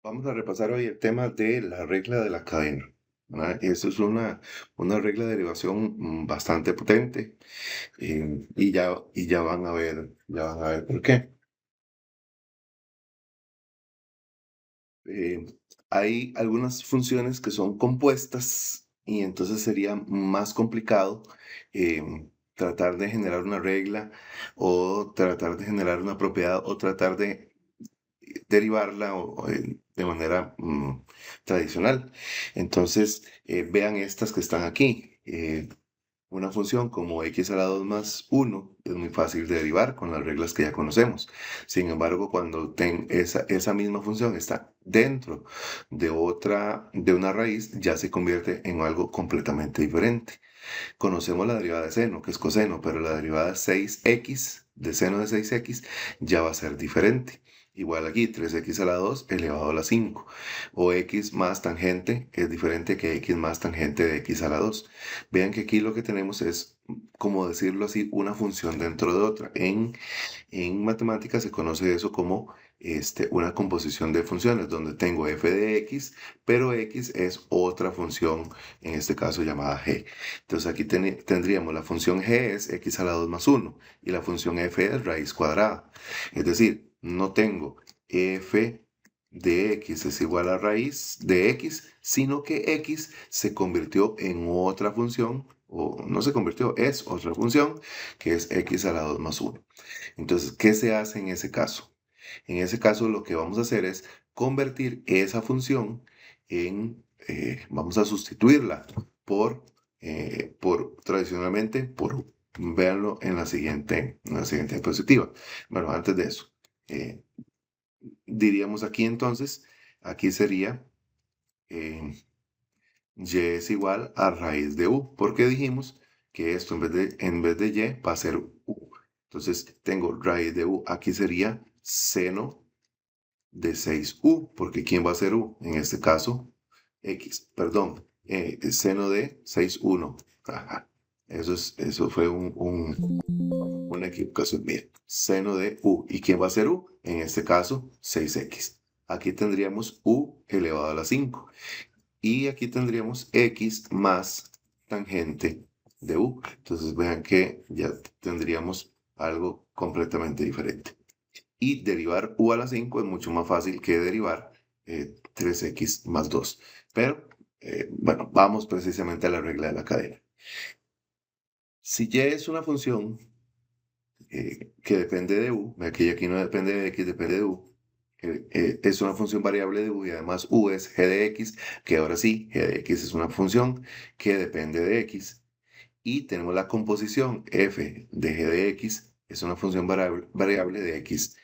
Vamos a repasar hoy el tema de la regla de la cadena, ¿verdad? Eso es una regla de derivación bastante potente, y ya van a ver por qué. Eh, Hay algunas funciones que son compuestas y entonces sería más complicado tratar de generar una regla o tratar de generar una propiedad o tratar de derivarla de manera tradicional. Entonces, vean estas que están aquí. Una función como x a la 2 más 1 es muy fácil de derivar con las reglas que ya conocemos. Sin embargo, cuando esa misma función está dentro de una raíz, ya se convierte en algo completamente diferente. Conocemos la derivada de seno, que es coseno, pero la derivada de 6x, de seno de 6x, ya va a ser diferente. Igual aquí, 3x a la 2 elevado a la 5. O x más tangente es diferente que x más tangente de x a la 2. Vean que aquí lo que tenemos es, como decirlo así, una función dentro de otra. En matemáticas se conoce eso como una composición de funciones, donde tengo f de x, pero x es otra función, en este caso llamada g. Entonces aquí tendríamos la función g es x a la 2 más 1 y la función f es raíz cuadrada. Es decir, no tengo f de x es igual a raíz de x, sino que x se convirtió en otra función, o no se convirtió, es otra función, que es x a la 2 más 1. Entonces, ¿qué se hace en ese caso? En ese caso, lo que vamos a hacer es convertir esa función vamos a sustituirla tradicionalmente, véanlo en la siguiente diapositiva. Bueno, antes de eso, eh, diríamos aquí entonces, aquí sería eh, y es igual a raíz de u, porque dijimos que esto en vez de y va a ser u. Entonces tengo raíz de u, aquí sería seno de 6u, porque ¿quién va a ser u? En este caso, x, perdón, seno de 6,1. Ajá. Eso fue una equivocación mía. Seno de u. ¿Y quién va a ser u? En este caso, 6x. Aquí tendríamos u elevado a la 5. Y aquí tendríamos x más tangente de u. Entonces vean que ya tendríamos algo completamente diferente. Y derivar u a la 5 es mucho más fácil que derivar 3x más 2. Pero, bueno, vamos precisamente a la regla de la cadena. Si y es una función que depende de u, aquí no depende de x, depende de u, es una función variable de u y además u es g de x, que ahora sí, g de x es una función que depende de x. Y tenemos la composición f de g de x, es una función variable de x.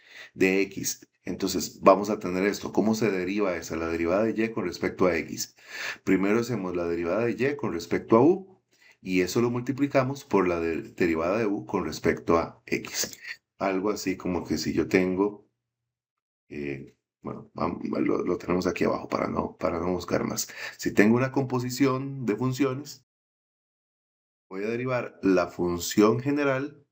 Entonces, vamos a tener esto. ¿Cómo se deriva esa? La derivada de y con respecto a x. Primero hacemos la derivada de y con respecto a u y eso lo multiplicamos por la derivada de u con respecto a x. Algo así como que si yo tengo, bueno, lo tenemos aquí abajo para no buscar más. Si tengo una composición de funciones, voy a derivar la función general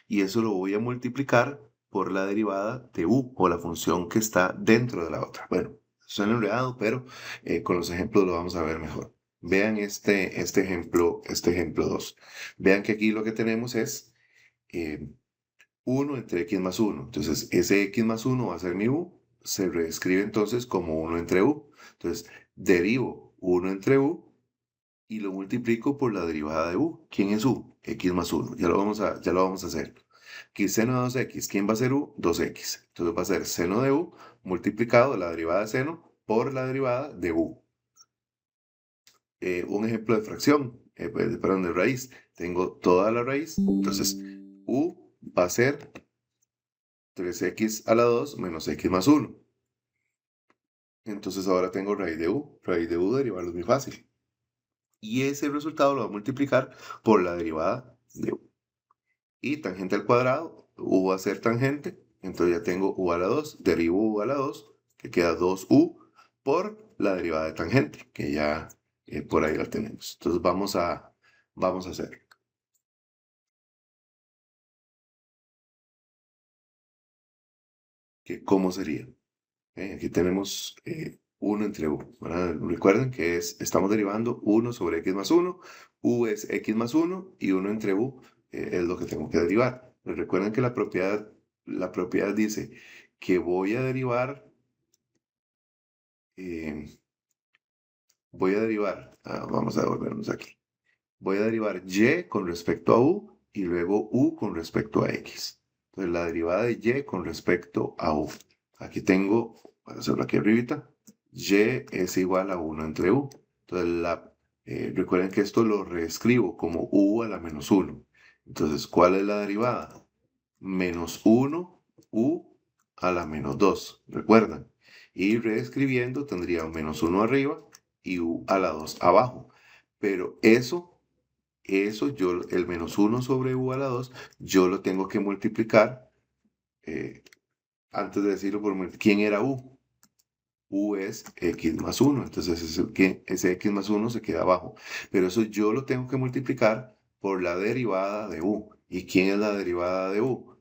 y eso lo voy a multiplicar por la derivada de u o la función que está dentro de la otra. Bueno, suena enredado, pero con los ejemplos lo vamos a ver mejor. Vean este ejemplo 2. Vean que aquí lo que tenemos es 1 entre x más 1. Entonces, ese x más 1 va a ser mi u. Se reescribe entonces como 1 entre u. Entonces, derivo 1 entre u y lo multiplico por la derivada de u. ¿Quién es u? X más 1. Ya lo vamos a hacer. Aquí seno de 2x. ¿Quién va a ser u? 2x. Entonces va a ser seno de u multiplicado la derivada de seno por la derivada de u. Un ejemplo de fracción, perdón, de raíz. Tengo toda la raíz. Entonces, u va a ser 3x a la 2 menos x más 1. Entonces ahora tengo raíz de u. Raíz de u derivarlo es muy fácil. Y ese resultado lo va a multiplicar por la derivada de u. Y tangente al cuadrado, u va a ser tangente, entonces ya tengo u a la 2, derivo u a la 2, que queda 2u por la derivada de tangente, que ya por ahí la tenemos. Entonces vamos a hacer. ¿Cómo sería? Aquí tenemos 1 entre u, ¿verdad? Recuerden que estamos derivando 1 sobre x más 1, u es x más 1 y 1 entre u es lo que tengo que derivar. Pero recuerden que la propiedad dice que voy a derivar, vamos a devolvernos aquí. Voy a derivar y con respecto a u y luego u con respecto a x. Entonces la derivada de y con respecto a u. Aquí tengo, voy a hacerlo aquí arribita, y es igual a 1 entre u. Entonces recuerden que esto lo reescribo como u a la menos 1. Entonces, ¿cuál es la derivada? Menos 1 u a la menos 2, ¿recuerdan? Y reescribiendo tendría un menos 1 arriba y u a la 2 abajo. Pero el menos 1 sobre u a la 2, yo lo tengo que multiplicar, antes de decirlo ¿quién era u? U es x más 1, entonces ese x más 1 se queda abajo. Pero eso yo lo tengo que multiplicar por la derivada de u. ¿Y quién es la derivada de u?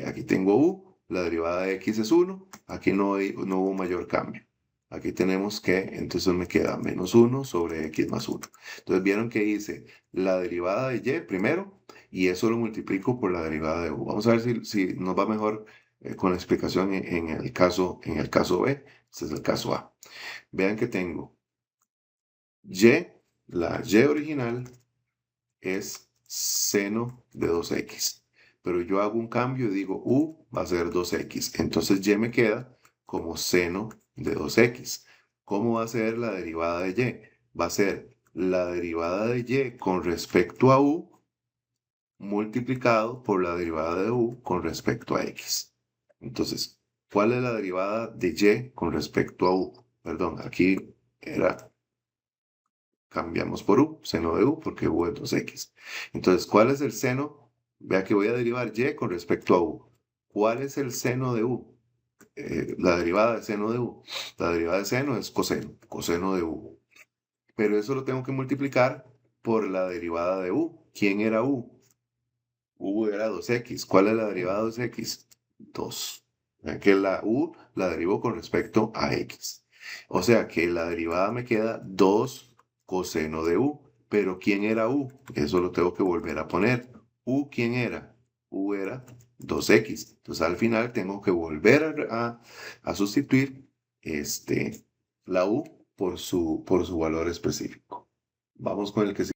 Aquí tengo u, la derivada de x es 1, aquí no hubo mayor cambio. Aquí tenemos que, entonces me queda menos 1 sobre x más 1. Entonces vieron que hice la derivada de y primero y eso lo multiplico por la derivada de u. Vamos a ver si nos va mejor con la explicación en el caso B. Este es el caso A. Vean que tengo la y original es seno de 2x. Pero yo hago un cambio y digo u va a ser 2x. Entonces y me queda como seno de 2x. ¿Cómo va a ser la derivada de y? Va a ser la derivada de y con respecto a u multiplicado por la derivada de u con respecto a x. Entonces, ¿cuál es la derivada de y con respecto a u? Perdón, aquí cambiamos por u, seno de u, porque u es 2x. Entonces, ¿cuál es el seno? Vea que voy a derivar y con respecto a u. ¿Cuál es el seno de u? La derivada de seno de u. La derivada de seno es coseno de u. Pero eso lo tengo que multiplicar por la derivada de u. ¿Quién era u? U era 2x. ¿Cuál es la derivada de 2x? 2. Que la u la derivo con respecto a x. O sea que la derivada me queda 2 coseno de u. Pero ¿quién era u? Eso lo tengo que volver a poner. ¿U quién era? U era 2x. Entonces al final tengo que volver a sustituir la u por su valor específico. Vamos con el que sigue.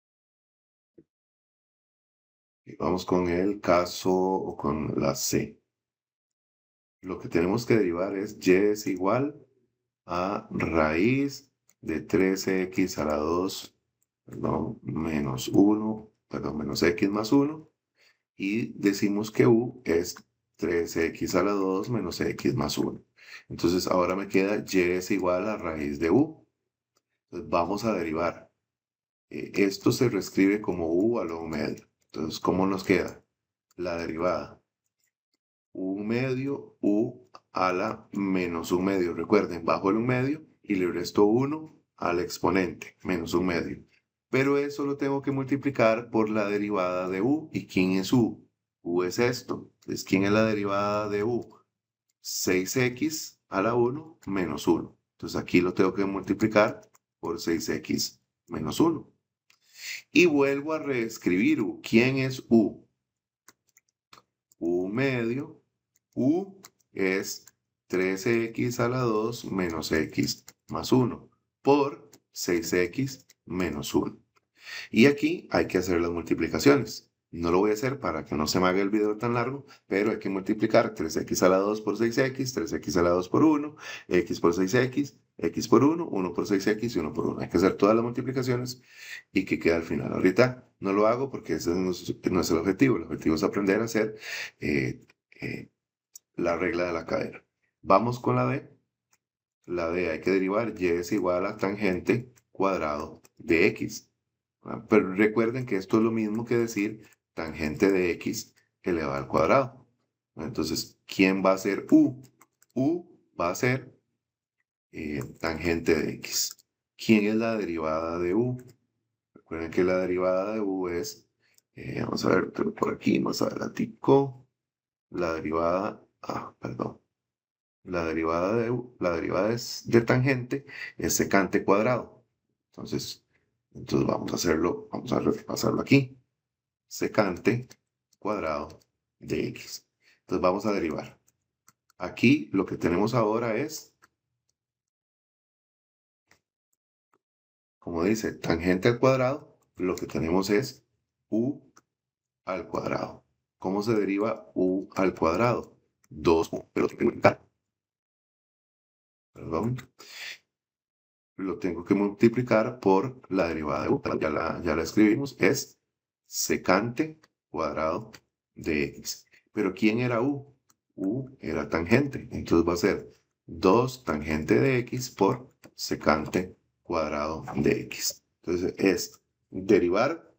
Vamos con el caso o con la C. Lo que tenemos que derivar es y es igual a raíz de 13x a la 2, perdón, menos 1, perdón, menos x más 1. Y decimos que u es 13x a la 2 menos x más 1. Entonces ahora me queda y es igual a raíz de u. Entonces vamos a derivar. Esto se reescribe como u a lo medio. Entonces, ¿cómo nos queda? La derivada. U medio, u a la menos un medio. Recuerden, bajo el un medio y le resto 1 al exponente, menos un medio. Pero eso lo tengo que multiplicar por la derivada de u. ¿Y quién es u? U es esto. Entonces, ¿quién es la derivada de u? 6x a la 1 menos 1. Entonces, aquí lo tengo que multiplicar por 6x menos 1. Y vuelvo a reescribir u. ¿Quién es u? U medio. U es 13x a la 2 menos x más 1 por 6x menos 1. Y aquí hay que hacer las multiplicaciones. No lo voy a hacer para que no se me haga el video tan largo, pero hay que multiplicar 3x a la 2 por 6x, 3x a la 2 por 1, x por 6x, x por 1, 1 por 6x y 1 por 1. Hay que hacer todas las multiplicaciones y que quede al final. Ahorita no lo hago porque ese no es el objetivo. El objetivo es aprender a hacer la regla de la cadena. Vamos con la D. La D hay que derivar y es igual a tangente cuadrado de x. Pero recuerden que esto es lo mismo que decir tangente de x elevado al cuadrado. Entonces, ¿quién va a ser u? U va a ser tangente de x. ¿Quién es la derivada de u? Recuerden que la derivada de u es, vamos a ver por aquí más adelantico, la derivada, perdón. la derivada de tangente es secante cuadrado. Entonces vamos a hacerlo, vamos a repasarlo aquí. Secante cuadrado de x. Entonces vamos a derivar. Aquí lo que tenemos ahora es, como dice, tangente al cuadrado, lo que tenemos es u al cuadrado. ¿Cómo se deriva u al cuadrado? 2u, pero perdón, lo tengo que multiplicar por la derivada de u. Ya la escribimos, es secante cuadrado de x. Pero ¿quién era u? U era tangente, entonces va a ser 2 tangente de x por secante cuadrado de x. Entonces es derivar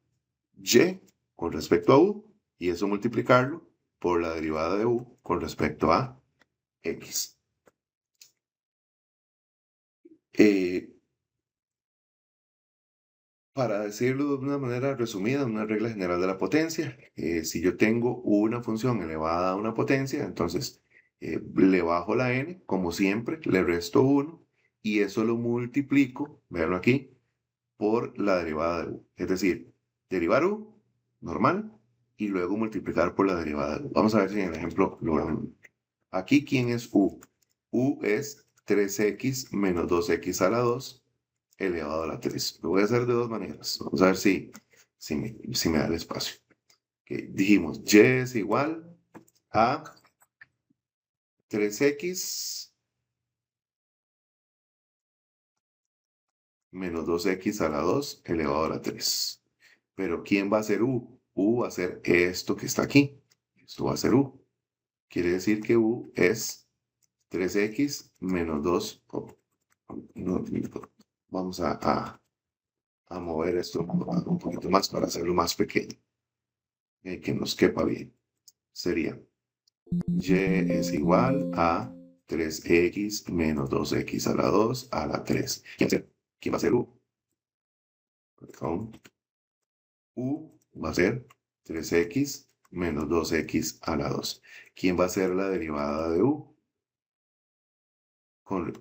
y con respecto a u y eso multiplicarlo por la derivada de u con respecto a x. Para decirlo de una manera resumida, una regla general de la potencia, si yo tengo una función elevada a una potencia, entonces le bajo la n, como siempre, le resto 1 y eso lo multiplico, veanlo aquí, por la derivada de u. Es decir, derivar u, normal, y luego multiplicar por la derivada de u. Vamos a ver si en el ejemplo lo vemos. Aquí, ¿quién es u? U es 3x menos 2x a la 2 elevado a la 3. Lo voy a hacer de dos maneras. Vamos a ver si me da el espacio. Okay. Dijimos, y es igual a 3x menos 2x a la 2 elevado a la 3. Pero ¿quién va a ser u? U va a ser esto que está aquí. Esto va a ser u. Quiere decir que u es 3x menos 2. Vamos a mover esto un poquito más para hacerlo más pequeño. Que nos quepa bien. Sería y es igual a 3x menos 2x a la 2 a la 3. ¿Quién va a ser u? U va a ser 3x menos 2x a la 2. ¿Quién va a ser la derivada de u?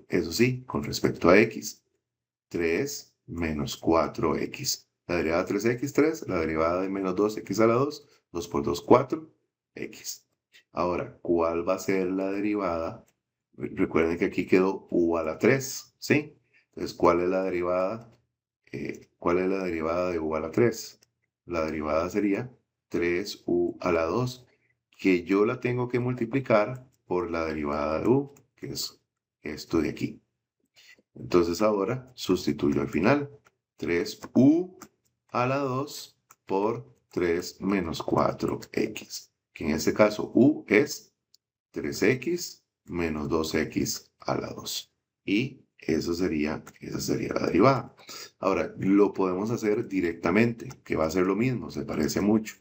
Eso sí, con respecto a x. 3 menos 4x. La derivada de 3x, 3. La derivada de menos 2x a la 2. 2 por 2, 4x. Ahora, ¿cuál va a ser la derivada? Recuerden que aquí quedó u a la 3, ¿sí? Entonces, ¿cuál es la derivada? ¿Cuál es la derivada de u a la 3? La derivada sería 3u a la 2, que yo la tengo que multiplicar por la derivada de u, que es esto de aquí. Entonces ahora sustituyo al final. 3u a la 2 por 3 menos 4x, que en este caso u es 3x menos 2x a la 2. Y esa sería la derivada. Ahora, lo podemos hacer directamente, que va a ser lo mismo, se parece mucho.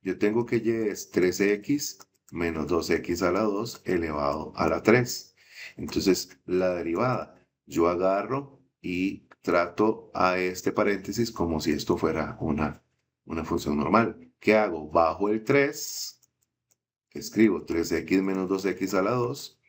Yo tengo que y es 3x menos 2x a la 2 elevado a la 3. Entonces, la derivada, yo agarro y trato a este paréntesis como si esto fuera una función normal. ¿Qué hago? Bajo el 3, escribo 3x menos 2x a la 2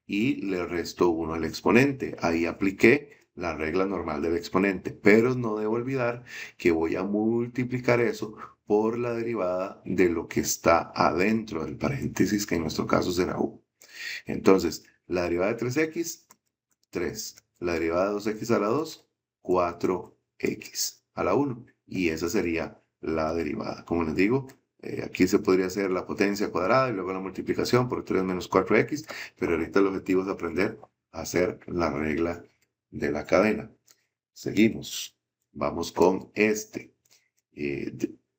y le resto 1 al exponente. Ahí apliqué la regla normal del exponente, pero no debo olvidar que voy a multiplicar eso por la derivada de lo que está adentro del paréntesis, que en nuestro caso será u. Entonces, la derivada de 3x, 3. La derivada de 2x a la 2, 4x a la 1. Y esa sería la derivada. Como les digo, aquí se podría hacer la potencia cuadrada y luego la multiplicación por 3 menos 4x, pero ahorita el objetivo es aprender a hacer la regla de la cadena. Seguimos. Vamos con este.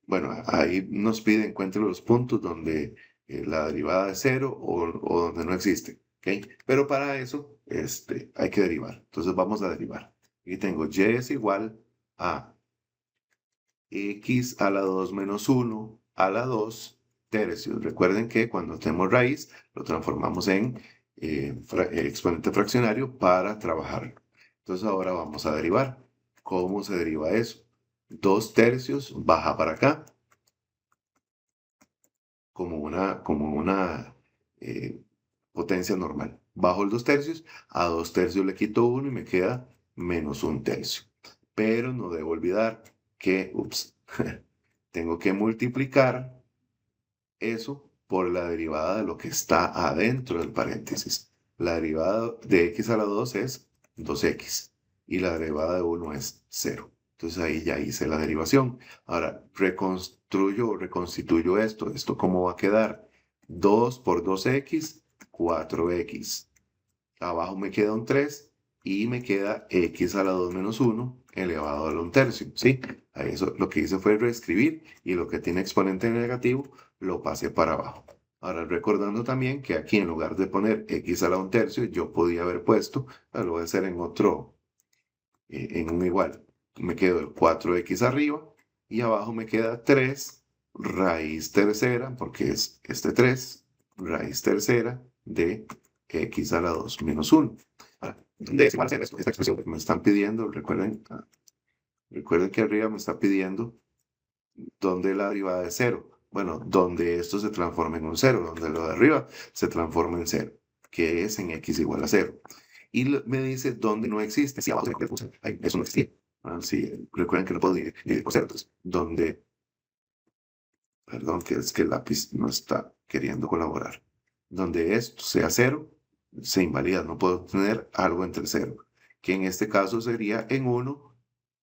Bueno, ahí nos pide encuentre los puntos donde la derivada es 0 o donde no existe. ¿Okay? Pero para eso hay que derivar. Entonces vamos a derivar. Aquí tengo y es igual a x a la 2 menos 1 a la 2 tercios. Recuerden que cuando tenemos raíz, lo transformamos en exponente fraccionario para trabajar. Entonces ahora vamos a derivar. ¿Cómo se deriva eso? 2 tercios baja para acá como una potencia normal. bajo el 2/3, a 2/3 le quito 1 y me queda menos 1/3. Pero no debo olvidar que, tengo que multiplicar eso por la derivada de lo que está adentro del paréntesis. La derivada de x a la 2 es 2x y la derivada de 1 es 0. Entonces ahí ya hice la derivación. Ahora reconstruyo o reconstituyo esto. ¿Esto cómo va a quedar? 2 por 2x, 4x. Abajo me queda un 3 y me queda x a la 2 menos 1 elevado a la 1/3, ¿sí? Ahí eso, lo que hice fue reescribir y lo que tiene exponente negativo lo pasé para abajo. Ahora recordando también que aquí en lugar de poner x a la 1/3, yo podía haber puesto, lo voy a hacer en otro, en un igual. Me quedo el 4x arriba y abajo me queda 3 raíz tercera, porque es este 3 raíz tercera de x a la 2 menos 1. Ahora, ¿dónde se va a hacer esta expresión? Me están pidiendo, recuerden que arriba me está pidiendo donde la derivada de 0. Bueno, donde esto se transforma en un 0, donde lo de arriba se transforma en 0, que es en x igual a 0. Y me dice dónde no existe. Si abajo se puse, eso no existía. Sí, recuerden que no puedo dividir por 0. Entonces, donde, perdón, que es que el lápiz no está queriendo colaborar. Donde esto sea 0, se invalida. No puedo tener algo entre 0, que en este caso sería en 1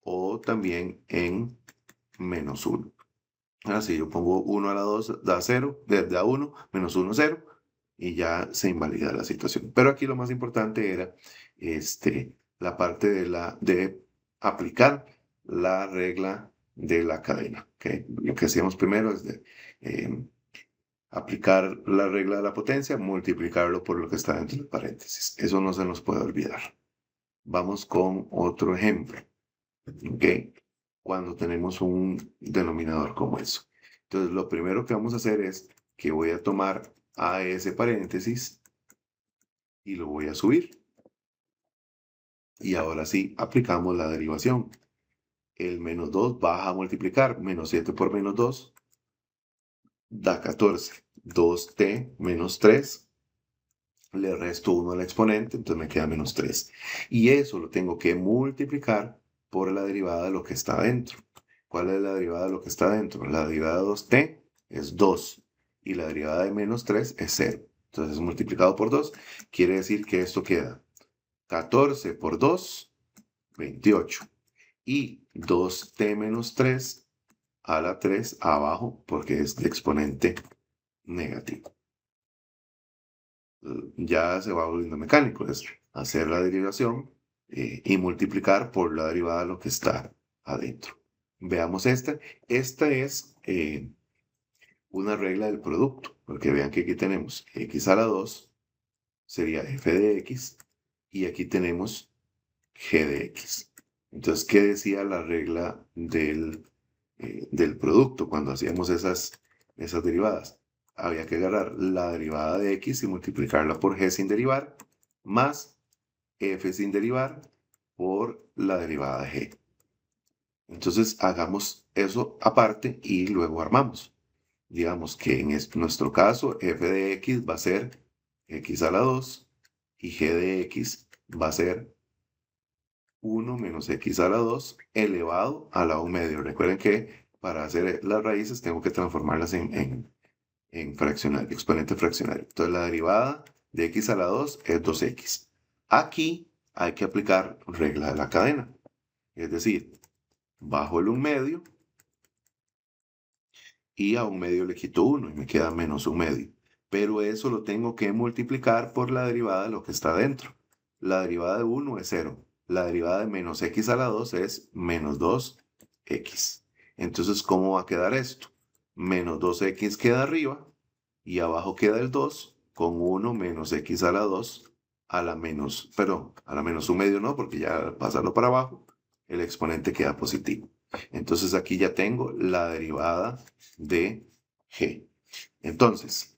o también en menos 1. Ahora si yo pongo 1 a la 2 da 0, desde a 1, menos 1, 0, y ya se invalida la situación. Pero aquí lo más importante era la parte de aplicar la regla de la cadena. ¿Okay? Lo que hacíamos primero es aplicar la regla de la potencia, multiplicarlo por lo que está dentro del paréntesis. Eso no se nos puede olvidar. Vamos con otro ejemplo. ¿Okay? Cuando tenemos un denominador como eso. Entonces, lo primero que vamos a hacer es que voy a tomar a ese paréntesis y lo voy a subir. Y ahora sí, aplicamos la derivación. El menos 2 baja a multiplicar. Menos 7 por menos 2 da 14. 2t menos 3. Le resto 1 al exponente, entonces me queda menos 3. Y eso lo tengo que multiplicar por la derivada de lo que está adentro. ¿Cuál es la derivada de lo que está adentro? La derivada de 2t es 2 y la derivada de menos 3 es 0. Entonces multiplicado por 2 quiere decir que esto queda 14 por 2, 28. Y 2t menos 3 a la 3 abajo porque es de exponente negativo. Ya se va volviendo mecánico, es hacer la derivación y multiplicar por la derivada de lo que está adentro. Veamos esta. Esta es una regla del producto, porque vean que aquí tenemos x a la 2, sería f de x, y aquí tenemos g de x. Entonces, ¿qué decía la regla del producto cuando hacíamos esas derivadas? Había que agarrar la derivada de x y multiplicarla por g sin derivar, más f sin derivar por la derivada de g. Entonces, hagamos eso aparte y luego armamos. Digamos que en nuestro caso, f de x va a ser x a la 2 y g de x va a ser 1 menos x a la 2 elevado a la 1 medio. Recuerden que para hacer las raíces tengo que transformarlas en fraccionario, exponente fraccionario. Entonces la derivada de x a la 2 es 2x. Aquí hay que aplicar regla de la cadena. Es decir, bajo el 1 medio y a 1 medio le quito 1 y me queda menos 1 medio. Pero eso lo tengo que multiplicar por la derivada de lo que está dentro. La derivada de 1 es 0. La derivada de menos x a la 2 es menos 2x. Entonces, ¿cómo va a quedar esto? Menos 2x queda arriba y abajo queda el 2 con 1 menos x a la 2 a la menos, perdón, a la menos 1 medio no, porque ya pasarlo para abajo, el exponente queda positivo. Entonces aquí ya tengo la derivada de g. Entonces,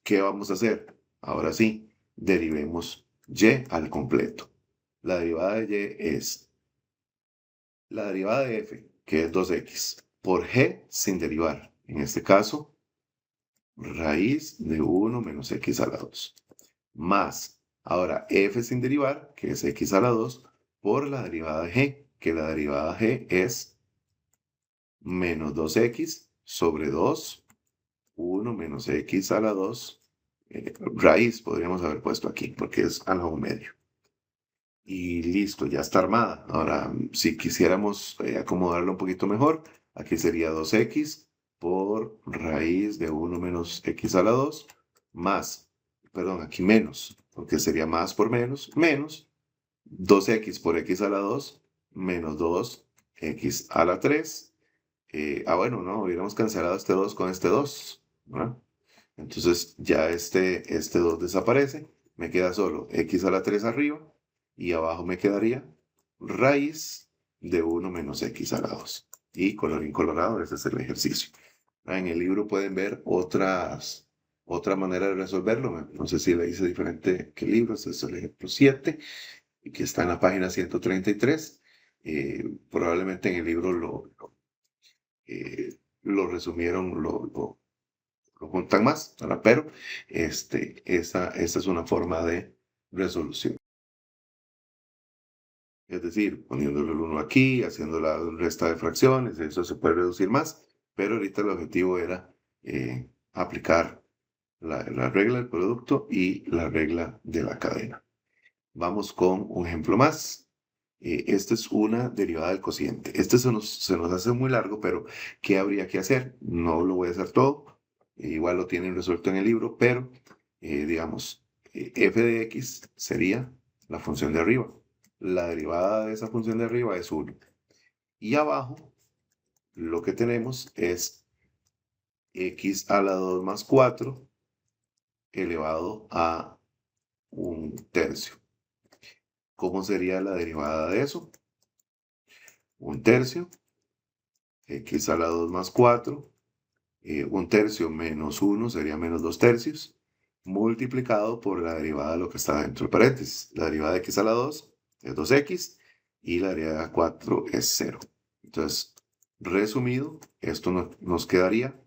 ¿qué vamos a hacer? Ahora sí, derivemos y al completo. La derivada de y es la derivada de f, que es 2x, por g sin derivar. En este caso, raíz de 1 menos x a la 2. Más Ahora, f sin derivar, que es x a la 2, por la derivada de g, que la derivada de g es menos 2x sobre 2, 1 menos x a la 2, raíz podríamos haber puesto aquí, porque es a la 1 medio. Y listo, ya está armada. Ahora, si quisiéramos acomodarlo un poquito mejor, aquí sería 2x por raíz de 1 menos x a la 2, más, perdón, aquí menos, porque sería más por menos 2x por x a la 2, menos 2x a la 3. Bueno, no, hubiéramos cancelado este 2 con este 2, ¿verdad? Entonces ya este 2 desaparece, me queda solo x a la 3 arriba y abajo me quedaría raíz de 1 menos x a la 2. Y colorín colorado, ese es el ejercicio. En el libro pueden ver otra manera de resolverlo. No sé si le hice diferente que el libro. Este es el ejemplo 7, que está en la página 133. Probablemente en el libro lo resumieron, lo juntan más, ¿verdad? Pero esa es una forma de resolución. Es decir, poniéndole el 1 aquí, haciendo la resta de fracciones, eso se puede reducir más, pero ahorita el objetivo era aplicar la regla del producto y la regla de la cadena. Vamos con un ejemplo más. Esta es una derivada del cociente. Este se nos hace muy largo, pero ¿qué habría que hacer? No lo voy a hacer todo. Igual lo tienen resuelto en el libro, pero digamos, f de x sería la función de arriba. La derivada de esa función de arriba es 1. Y abajo lo que tenemos es x a la 2 más 4 elevado a 1/3. ¿Cómo sería la derivada de eso? 1/3, x a la 2 más 4, 1/3 menos 1 sería menos 2/3, multiplicado por la derivada de lo que está dentro del paréntesis. La derivada de x a la 2 es 2x y la derivada de 4 es 0. Entonces, resumido, esto nos quedaría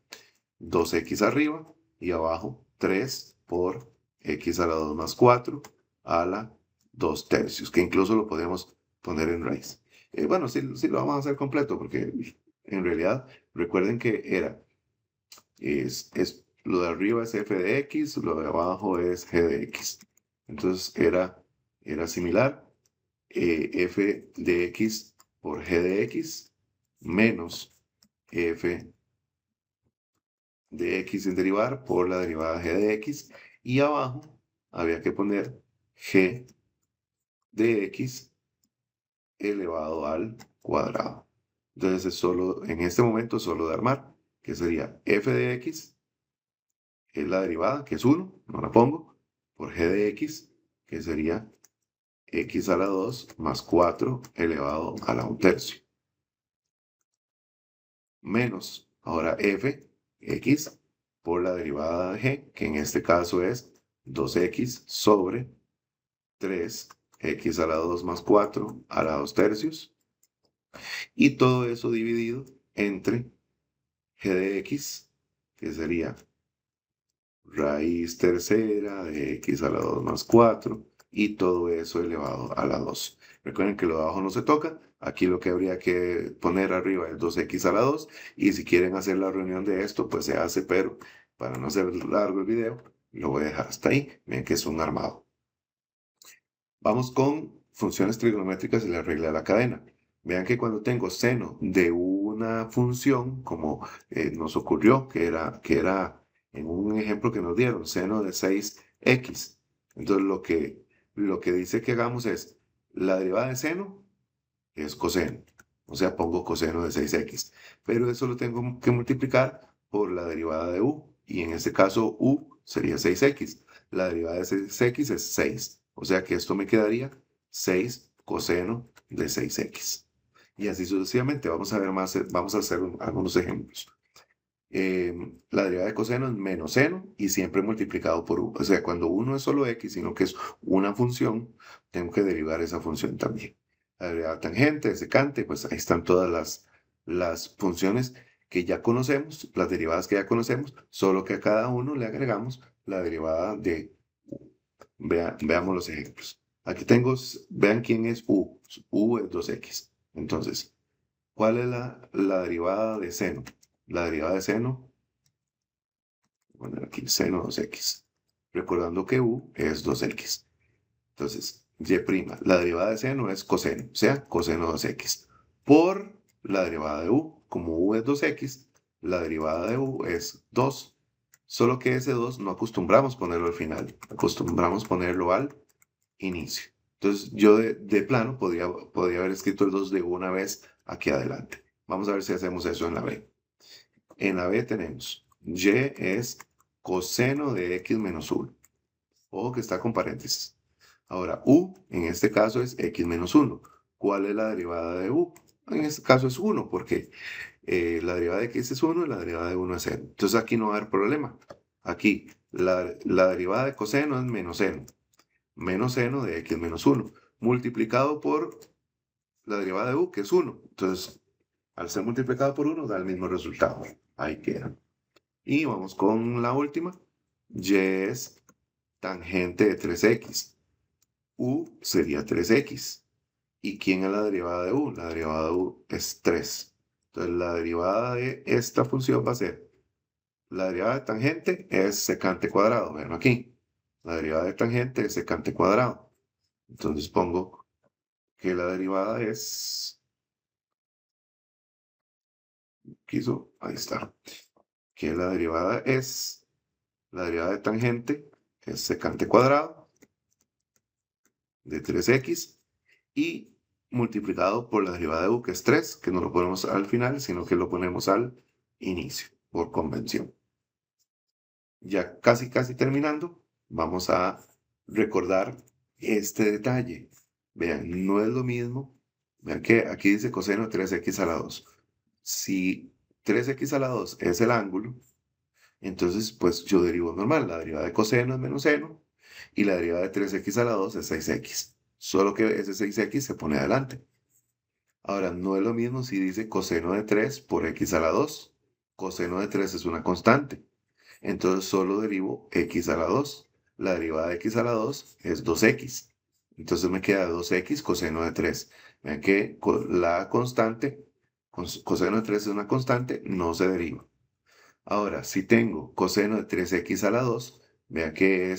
2x arriba y abajo 3 por x a la 2 más 4 a la 2/3, que incluso lo podemos poner en raíz. Bueno, sí lo vamos a hacer completo, porque en realidad recuerden que lo de arriba es f de x, lo de abajo es g de x. Entonces era similar. F de x por g de x menos f de x sin derivar por la derivada g de x. Y abajo había que poner g de x elevado al cuadrado. Entonces en este momento solo de armar, que sería f de x, es la derivada, que es 1, no la pongo, por g de x, que sería x a la 2 más 4 elevado a la 1/3. Menos, ahora f, x, por la derivada de g, que en este caso es 2x sobre 3x a la 2 más 4 a la 2/3. Y todo eso dividido entre g de x, que sería raíz tercera de x a la 2 más 4, y todo eso elevado a la 2. Recuerden que lo de abajo no se toca. Aquí lo que habría que poner arriba es 2x a la 2, y si quieren hacer la reunión de esto, pues se hace, pero para no hacer largo el video, lo voy a dejar hasta ahí. Ven que es un armado. Vamos con funciones trigonométricas y la regla de la cadena. Vean que cuando tengo seno de una función, como nos ocurrió, que era en un ejemplo que nos dieron, seno de 6x. Entonces lo que dice que hagamos es, la derivada de seno es coseno. O sea, pongo coseno de 6x. Pero eso lo tengo que multiplicar por la derivada de u. Y en este caso, u sería 6x. La derivada de 6x es 6. O sea que esto me quedaría 6 coseno de 6x. Y así sucesivamente. Vamos a ver más, vamos a hacer algunos ejemplos. La derivada de coseno es menos seno y siempre multiplicado por u. O sea, cuando u no es solo x, sino que es una función, tengo que derivar esa función también. La derivada tangente, de secante, pues ahí están todas las funciones que ya conocemos, las derivadas que ya conocemos, solo que a cada uno le agregamos la derivada de u. Veamos los ejemplos. Aquí tengo, vean quién es u. U es 2x. Entonces, ¿cuál es la derivada de seno? La derivada de seno, voy a poner aquí seno 2x. Recordando que u es 2x. Entonces, y', la derivada de seno es coseno, o sea, coseno 2x. Por la derivada de u, como u es 2x, la derivada de u es 2. Solo que ese 2 no acostumbramos ponerlo al final, acostumbramos ponerlo al inicio. Entonces, yo de plano podría haber escrito el 2 de una vez aquí adelante. Vamos a ver si hacemos eso en la B. En la B tenemos y es coseno de x menos 1. Ojo que está con paréntesis. Ahora, u en este caso es x menos 1. ¿Cuál es la derivada de u? En este caso es 1, porque la derivada de x es 1 y la derivada de 1 es 0. Entonces aquí no va a haber problema. Aquí la derivada de coseno es menos seno. Menos seno de x menos 1. Multiplicado por la derivada de u, que es 1. Entonces, al ser multiplicado por 1, da el mismo resultado. Ahí queda. Y vamos con la última. Y es tangente de 3x. U sería 3x. ¿Y quién es la derivada de u? La derivada de u es 3. Entonces, la derivada de esta función va a ser, la derivada de tangente es secante cuadrado. Vean aquí. La derivada de tangente es secante cuadrado. Entonces pongo que la derivada es, ahí está. Que la derivada de tangente es secante cuadrado de 3x y multiplicado por la derivada de u, que es 3, que no lo ponemos al final, sino que lo ponemos al inicio, por convención. Ya casi terminando, vamos a recordar este detalle. Vean, no es lo mismo. Vean que aquí dice coseno de 3x a la 2. Si 3x a la 2 es el ángulo, entonces pues yo derivo normal. La derivada de coseno es menos seno y la derivada de 3x a la 2 es 6x. Solo que ese 6x se pone adelante. Ahora, no es lo mismo si dice coseno de 3 por x a la 2. Coseno de 3 es una constante. Entonces solo derivo x a la 2. La derivada de x a la 2 es 2x. Entonces me queda 2x coseno de 3. Vean que la constante, coseno de 3 es una constante, no se deriva. Ahora, si tengo coseno de 3x a la 2, vean que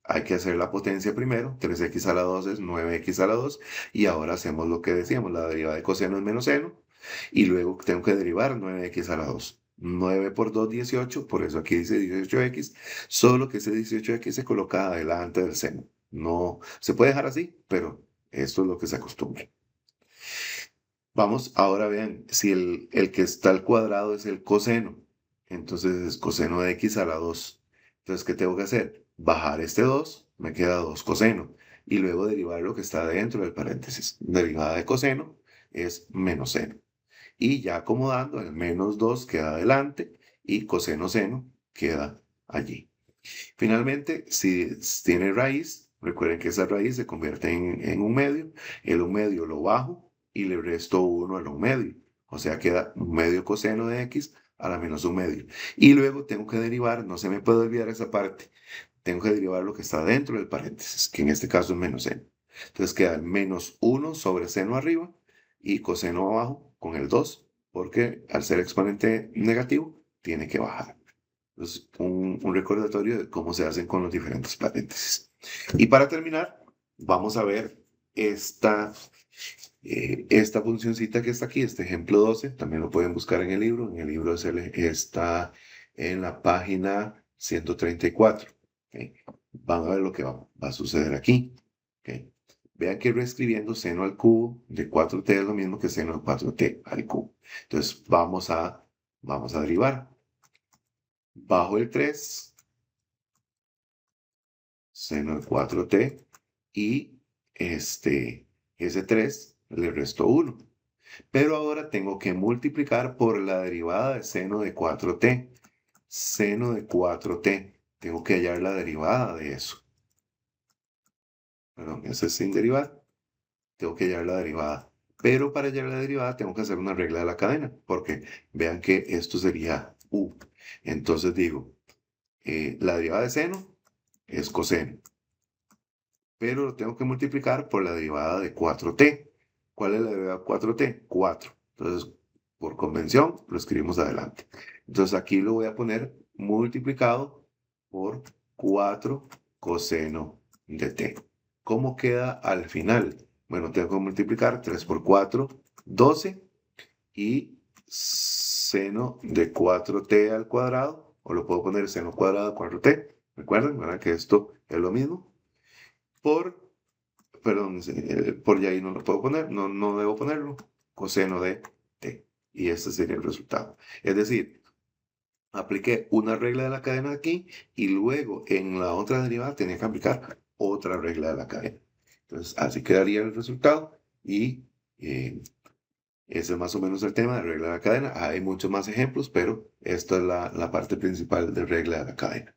hay que hacer la potencia primero. 3x a la 2 es 9x a la 2. Y ahora hacemos lo que decíamos, la derivada de coseno es menos seno. Y luego tengo que derivar 9x a la 2. 9 por 2, 18. Por eso aquí dice 18x. Solo que ese 18x se coloca adelante del seno. No, se puede dejar así, pero esto es lo que se acostumbra. Vamos, ahora vean, si el que está al cuadrado es el coseno, entonces es coseno de x a la 2. Entonces, ¿qué tengo que hacer? Bajar este 2, me queda 2 coseno, y luego derivar lo que está dentro del paréntesis. Derivada de coseno es menos seno. Y ya acomodando, el menos 2 queda adelante, y coseno seno queda allí. Finalmente, si tiene raíz, recuerden que esa raíz se convierte en un medio. El un medio lo bajo y le resto 1 al un medio. O sea, queda un medio coseno de x a la menos un medio. Y luego tengo que derivar, no se me puede olvidar esa parte, tengo que derivar lo que está dentro del paréntesis, que en este caso es menos seno. Entonces queda el menos 1 sobre seno arriba y coseno abajo con el 2, porque al ser exponente negativo, tiene que bajar. Entonces, un recordatorio de cómo se hacen con los diferentes paréntesis. Y para terminar, vamos a ver esta funcioncita que está aquí, este ejemplo 12. También lo pueden buscar en el libro. En el libro está en la página 134. ¿Okay? Van a ver lo que va a suceder aquí. ¿Okay? Vean que reescribiendo seno al cubo de 4t es lo mismo que seno de 4t al cubo. Entonces, vamos a derivar. Bajo el 3, seno de 4t, y ese 3 le resto 1. Pero ahora tengo que multiplicar por la derivada de seno de 4t. Seno de 4t. Tengo que hallar la derivada de eso. Perdón, eso es sin derivar. Tengo que hallar la derivada. Pero para hallar la derivada tengo que hacer una regla de la cadena, porque vean que esto sería u. Entonces digo, la derivada de seno es coseno. pero lo tengo que multiplicar por la derivada de 4t. ¿Cuál es la derivada de 4t? 4. Entonces, por convención, lo escribimos adelante. Entonces, aquí lo voy a poner multiplicado por 4 coseno de t. ¿Cómo queda al final? Bueno, tengo que multiplicar 3 por 4, 12, y seno de 4t al cuadrado, o lo puedo poner seno cuadrado de 4t. ¿Recuerdan? ¿Verdad? Que esto es lo mismo. Por, perdón, por y ahí no lo puedo poner, no debo ponerlo. Coseno de t. Y este sería el resultado. Es decir, apliqué una regla de la cadena aquí y luego en la otra derivada tenía que aplicar otra regla de la cadena. Entonces, así quedaría el resultado y ese es más o menos el tema de regla de la cadena. Hay muchos más ejemplos, pero esta es la parte principal de regla de la cadena.